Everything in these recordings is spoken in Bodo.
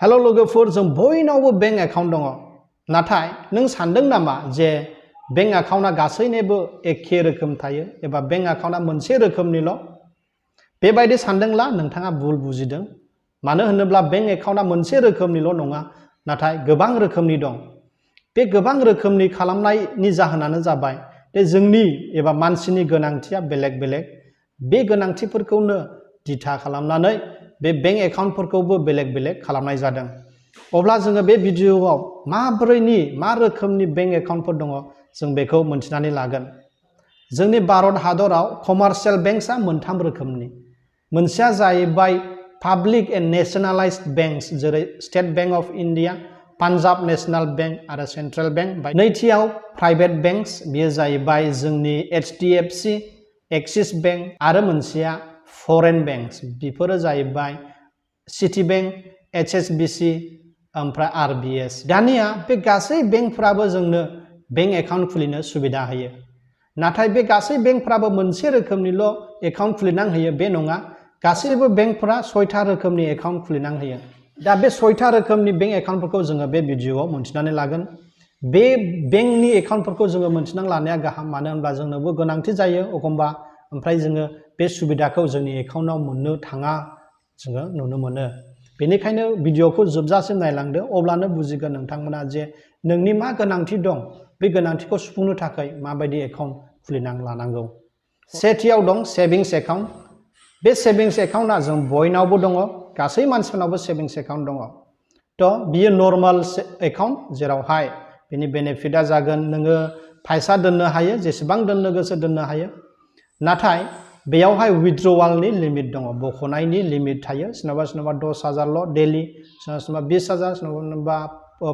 हेलो लोगोफोर जों बयनावबो बैंक एकाउन्ट दङ नाथाय नों सानदों नामा जे बैंक एकाउन्टआ गासैनिबो एखे रोखोम थायो एबा बैंक एकाउन्टआ मोनसे रोखोमनिल' बेबायदि सानदोंब्ला नोंथाङा भुल बुजिदों मानो होनोब्ला बैंक एकाउन्टआ मोनसे रोखोमनिल' नङा नाथाय गोबां रोखोमनि दं बे गोबां रोखोमनि खालामनायनि जाहोनानो जाबाय जे जोंनि एबा मानसिनि गोनांथिया बेलेग-बेलेग बे गोनांथिफोरखौनो दिथा खालामनानै बे बैंक एकाउन्टफोरखौबो बेलेग-बेलेग खालामनाय जादों अब्ला जोङो बे भिडिअआव मा रोखोमनि बैंक एकाउन्टफोर दङ जों बेखौ मोनथिनानै लागोन जोंनि भारत हादराव कमार्शियेल बेंक्सआ मोनथाम रोखोमनि मोनसेया जाहैबाय पाब्लिक एन्ड नेशनेलाइज्ड बेंक्स जेरै state bank of India Punjab national bank आरो सेन्ट्रेल बैंक नैथियाव प्राइभेट बेंक्स बेयो जाहैबाय जोंनि HDFC एक्सिस बैंक आरो मोनसेया फरेन बेंक्स बेफोरो जाहैबाय सिटी बैंक HSBC ओमफ्राय RBS दानिया बे गासै बेंकफ्राबो जोंनो बैंक एकाउन्ट खुलिनो सुबिदा होयो नाथाय बे गासै बेंकफ्राबो मोनसे रोखोमनिल' एकाउन्ट खुलिनानै होयो बे नङा गासैबो बेंकफ्रा 6था रोखोमनि एकाउन्ट खुलिनानै होयो दा बे 6था रोखोमनि बैंक एकाउन्टफोरखौ जोङो बे भिडिअआव मोनथिनानै लागोन बे बेंकनि एकाउन्टफोरखौ जोङो मोनथिनानै लानाया गाहाम मानो होनब्ला जोंनोबो गोनांथि जायो एखनबा ओमफ्राय जोङो बे सुबिदाखौ जोंनि एकाउन्टआव मोननो थाङा जोङो नुनो मोनो बेनिखायनो भिडिअखौ जोबजासिम नायलांदो अब्लानो बुजिगोन नोंथांमोना जे नोंनि मा गोनांथि दं बे गोनांथिखौ सुफुंनो थाखाय माबायदि एकाउन्ट खुलिनानै लानांगौ सेथियाव दं सेभिंस एकाउन्ट बे सेभिंस एकाउन्टआ जों बयनावबो दङ गासै मानसिफोरनावबो सेभिंस एकाउन्ट दङ थ' बियो नर्माल एकाउन्ट जेरावहाय बेनि बेनिफिटआ जागोन नोङो फैसा दोननो हायो जेसेबां दोननो गोसो दोननो हायो नाथाय बेयावहाय विथड्रवालनि लिमिट दङ बख'नायनि लिमिट थायो सोरनाबा 10,000ल' डेलि सोरनाबा 20,000 सोरनाबा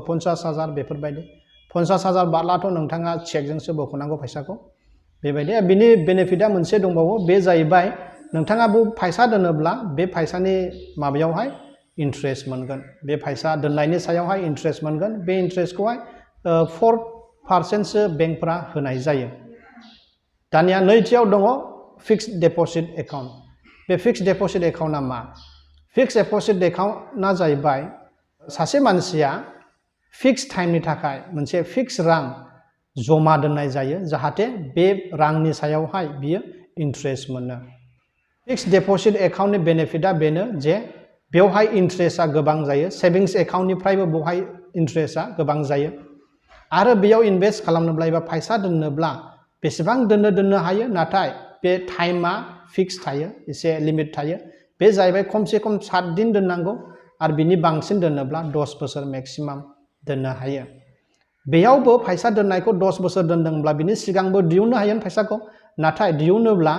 50,000 बेफोरबायदि 50,000 बारलाथ' नोंथाङा चेकजोंसो बख'नांगौ फैसाखौ बेबायदि बिनि बेनिफिटआ मोनसे दंबावो बे जाहैबाय नोंथाङा फैसा दोनोब्ला बे फैसानि माबायावहाय इन्ट्रेस्ट मोनगोन बे फैसा दोननायनि सायावहाय इन्ट्रेस्ट मोनगोन बे इन्ट्रेस्टखौहाय 4% बेंकफ्रा होनाय जायो दानिया नैथियाव दङ फिक्स्ड डिप'जिट एकाउन्ट बे फिक्स्ड डिप'जिट एकाउन्टआ मा फिक्स्ड डिप'जिट एकाउन्टआ जाहैबाय सासे मानसिया फिक्स टाइमनि थाखाय मोनसे फिक्स रां जमा दोननाय जायो जाहाथे बे रांनि सायावहाय बियो इन्ट्रेस्ट मोनो फिक्स्ड डिप'जिट एकाउन्टनि बेनिफिटआ बेनो जे बेवहाय इन्ट्रेस्टआ गोबां जायो सेभिंस एकाउन्टनिफ्रायबो बेवहाय इन्ट्रेस्टआ गोबां जायो आरो बेयाव इनभेस्ट खालामनोब्ला एबा फैसा दोननोब्ला बेसेबां दोननो हायो नाथाय बे टाइमा फिक्स थायो एसे लिमिट थायो बे जाहैबाय खमसे खम 7 दिन दोननांगौ आरो बिनि बांसिन दोनोब्ला 10 बोसोर मेक्सिमाम दोननो हायो बेयावबो फैसा दोननायखौ 10 बोसोर दोनदोंब्ला बिनि सिगांबो दिहुननो हायो फैसाखौ नाथाय दिहुनोब्ला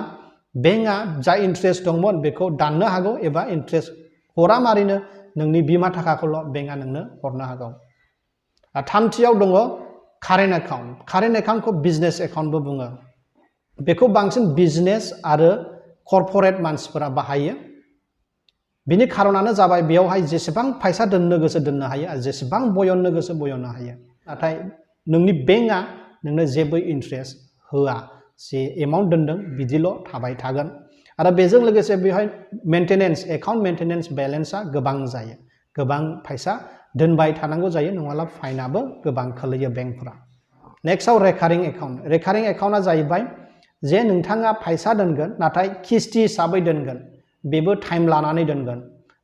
बेंकआ जा इन्ट्रेस्ट दंमोन बेखौ दाननो हागौ एबा इन्ट्रेस्ट हरा मारिनो नोंनि बीमा थाखाखौल' बेंकआ नोंनो हरनो हागौ थामथियाव दङ कारेन्ट एकाउन्टखौ बिजनेस एकाउन्टबो बुङो बेखौ बांसिन बिजनेस आरो कर्परेट मानसिफोरा बाहायो बिनि खारनानो जाबाय बेयावहाय जेसेबां फैसा दोननो गोसो दोननो हायो आरो जेसेबां बयननो गोसो बयननो हायो नाथाय नोंनि बेंकआ नोंनो जेबो इन्ट्रेस्ट होआ जे एमाउन्ट दोनदों बिदिल' थाबाय थागोन आरो बेजों लोगोसे बेवहाय एकाउन्ट मेंटेनेन्स बेलेन्सआ गोबां जायो गोबां फैसा दोनबाय थानांगौ जायो नङाब्ला फाइनाबो गोबां खोलैयो बेंकफोरा नेक्स्टआव रेकारिं एकाउन्टआ जाहैबाय जे नोंथाङा फैसा दोनगोन नाथाय किस्ति हिसाबै दोनगोन बेबो टाइम लानानै दोनगोन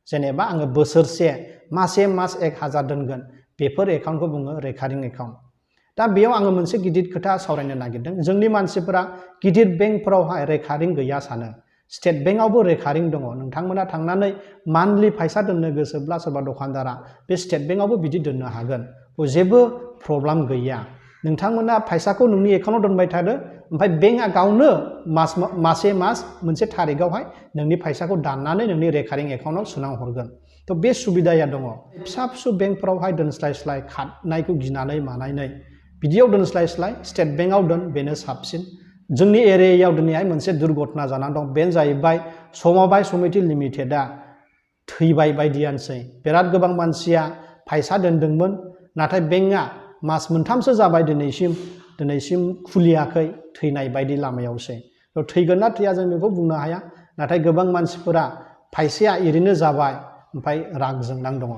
जेनेबा आङो बोसोरसे मासे मास 1000 दोनगोन बेफोर एकाउन्टखौ बुङो रेकारिं एकाउन्ट दा बेयाव आङो मोनसे गिदिर खोथा सावरायनो नागिरदों जोंनि मानसिफोरा गिदिर बेंकफोरावहाय रेकारिं गैया सानो स्टेट बेंकआवबो रेकारिं दङ नोंथांमोना थांनानै मान्थलि फैसा दोननो गोसोब्ला सोरबा दखानदारा बे स्टेट बेंकआवबो बिदि दोननो हागोन जेबो प्रब्लेम गैया नोंथांमोना फैसाखौ नोंनि एकाउन्टआव दोनबाय थादो ओमफ्राय बेंकआ गावनो मासे मास मोनसे थारिखआवहाय नोंनि फैसाखौ दाननानै नोंनि रेकारिं एकाउन्टआव सोना हरगोन थ' बे सुबिदाया दङ फिसा बेंकफोरावहाय दोनस्लाय खाथनायखौ गिनानै मानानै बिदियाव दोनस्लाय स्टेट बेंकआव दोन बेनो साबसिन जोंनि एरियायाव दिनैहाय मोनसे दुर्घटना जानानै दं बेनो जाहैबाय समबाय समिति लिमिटेडआ थैबाय बायदियानोसै बिराद गोबां मानसिया फैसा दोनदोंमोन नाथाय बेंकआ मास मोनथामसो जाबाय दिनैसिम खुलियाखै थैनाय बायदि लामायावसै थ' थैगोन ना थैया जों बेखौ बुंनो हाया नाथाय गोबां मानसिफोरा फैसाया ओरैनो जाबाय ओमफ्राय राग जोंनां दङ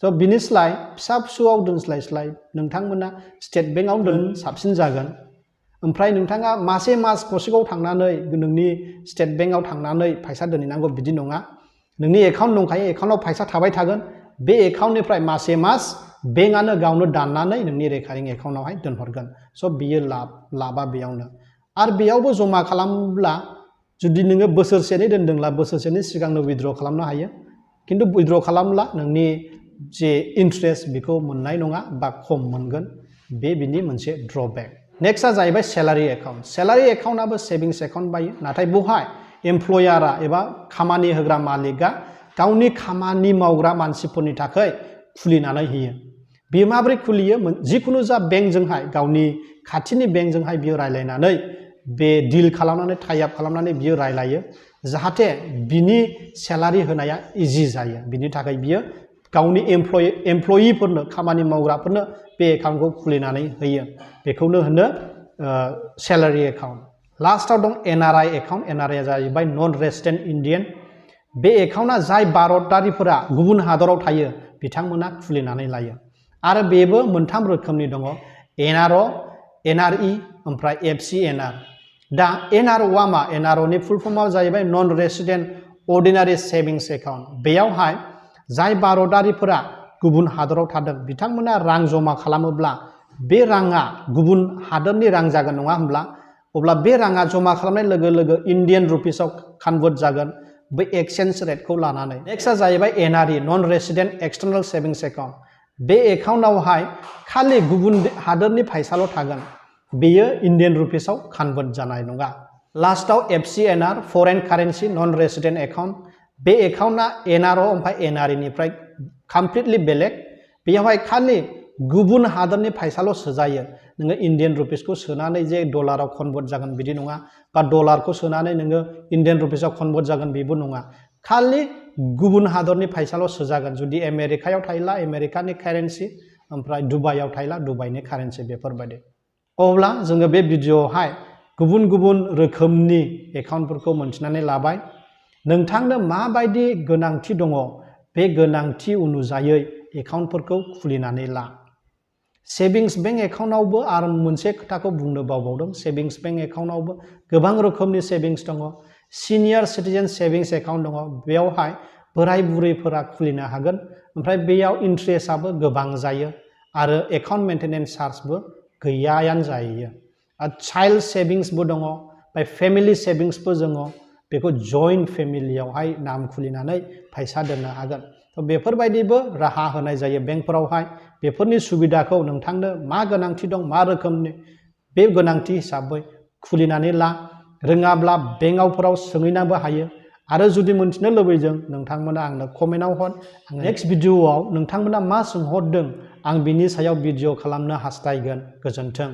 स' बिनि स्लाय फिसा फिसौआव दोनस्लाय नोंथांमोना स्टेट बेंकआव दोन साबसिन जागोन ओमफ्राय नोंथाङा मासे मास खौसेआव थांनानै नोंनि स्टेट बेंकआव थांनानै फैसा दोनहैनांगौ बिदि नङा नोंनि एकाउन्ट दंखायो एकाउन्टआव फैसा थाबाय थागोन बे एकाउन्टनिफ्राय मासे मास बेंकआनो गावनो दाननानै नोंनि रेकारिं एकाउन्टआवहाय दोनहरगोन स' बियो लाबा बेयावनो आरो बेयावबो जमा खालामब्ला जुदि नोङो बोसोरसेनि दोनदोंब्ला बोसोरसेनि सिगांनो उइथड्र खालामनो हायो खिन्थु उइथड्र खालामब्ला नोंनि जे इन्ट्रेस्ट बेखौ मोननाय नङा बा खम मोनगोन बे बिनि मोनसे ड्रबेक नेक्स्टआ जाहैबाय सेलारि एकाउन्टआबो सेभिंस एकाउन्ट बायो नाथाय बेवहाय एमप्लयारा एबा खामानि होग्रा मालिकआ गावनि खामानि मावग्रा मानसिफोरनि थाखाय खुलिनानै होयो बियो माबोरै खुलियो जिखुनु जा बेंकजोंहाय गावनि खाथिनि बेंकजोंहाय बियो रायलायनानै बे डिल खालामनानै टाइ आप खालामनानै बियो रायलायो जाहाथे बिनि सेलारि होनाया इजि जायो बिनि थाखाय बियो गावनि एमप्लयिफोरनो खामानि मावग्राफोरनो बे एकाउन्टखौ खुलिनानै होयो बेखौनो होनो सेलारि एकाउन्ट लास्टआव दं एनआरआइ एकाउन्ट एनआरआइआ जाहैबाय नन रेसिडेन्ट इन्डियान बे एकाउन्टआ जाय भारतारिफोरा गुबुन हादराव थायो बिथांमोना खुलिनानै लायो आरो बेबो मोनथाम रोखोमनि दङ एनआरअ एनआरइ ओमफ्राय एफसिएनआर दा एनआरअआ मा एनआरअनि फुल फर्मआ जाहैबाय नन रेसिडेन्ट अर्डिनारि सेभिंस एकाउन्ट बेयावहाय जाय भारतारिफोरा गुबुन हादराव थादों बिथांमोना रां जमा खालामोब्ला बे राङा गुबुन हादरनि रां जागोन नङा होमब्ला अब्ला बे राङा जमा खालामनाय लोगो लोगो इन्डियान रुपिसाव कन्भार्ट जागोन बै एक्सचेन्ज रेटखौ लानानै नेक्स्टआ जाहैबाय एनआरइ नन रेसिडेन्ट एक्सटार्नेल सेभिंस एकाउन्ट बे एकाउन्टआवहाय खालि गुबुन हादरनि फैसाल' थागोन बेयो इन्डियान रुपिसाव कन्भार्ट जानाय नङा लास्टआव एफसिएनआर फरेन कारेन्सि नन रेसिडेन्ट एकाउन्ट बे एकाउन्टआ एनआरअ ओमफ्राय एनआरइनिफ्राय कमप्लिटलि बेलेग बेयावहाय खालि गुबुन हादरनि फैसाल' सोजायो नोङो इन्डियान रुपिसखौ सोनानै जे डलाराव कन्भार्ट जागोन बिदि नङा बा डलारखौ सोनानै नोङो इन्डियान रुपिसाव कन्भार्ट जागोन बेबो नङा खालि गुबुन हादरनि फैसाल' सोजागोन जुदि आमेरिकायाव थायोब्ला आमेरिकानि कारेन्सि ओमफ्राय दुबाइयाव थायोब्ला दुबाइनि कारेन्सि बेफोरबायदि अब्ला जोङो बे भिडिअआवहाय गुबुन गुबुन रोखोमनि एकाउन्टफोरखौ मोनथिनानै लाबाय नोंथांनो माबायदि गोनांथि दङ बे गोनांथि अनुजायै एकाउन्टफोरखौ खुलिनानै ला सेभिंस बेंक एकाउन्टआवबो आरो मोनसे खोथाखौ बुंनो बावबावदों सेभिंस बेंक एकाउन्टआवबो गोबां रोखोमनि सेभिंस दङ सिनियर सिटिजेन सेभिंस एकाउन्ट दङ बेयावहाय बोराय बुरैफोरा खुलिनो हागोन ओमफ्राय बेयाव इन्ट्रेस्टआबो गोबां जायो आरो एकाउन्ट मेन्टेनेन्स चार्जबो गैयायानो जायो आरो चाइल्ड सेभिंसबो दङ ओमफ्राय फेमिलि सेभिंसबो दङ बेखौ जइन्ट फेमिलियावहाय नाम खुलिनानै फैसा दोननो हागोन बेफोरबायदिबो राहा होनाय जायो बेंकफोरावहाय बेफोरनि सुबिदाखौ नोंथांनो मा गोनांथि दं मा रोखोमनि बे गोनांथि हिसाबै खुलिनानै ला रोङाब्ला बेंकआवफोराव सोंहैनाबो हायो आरो जुदि मोनथिनो लुबैदों नोंथांमोना आंनो कमेन्टआव हर नेक्स्ट भिडिअआव नोंथांमोना मा सोंहरदों आं बिनि सायाव भिडिअ खालामनो हास्थायगोन गोजोन्थों।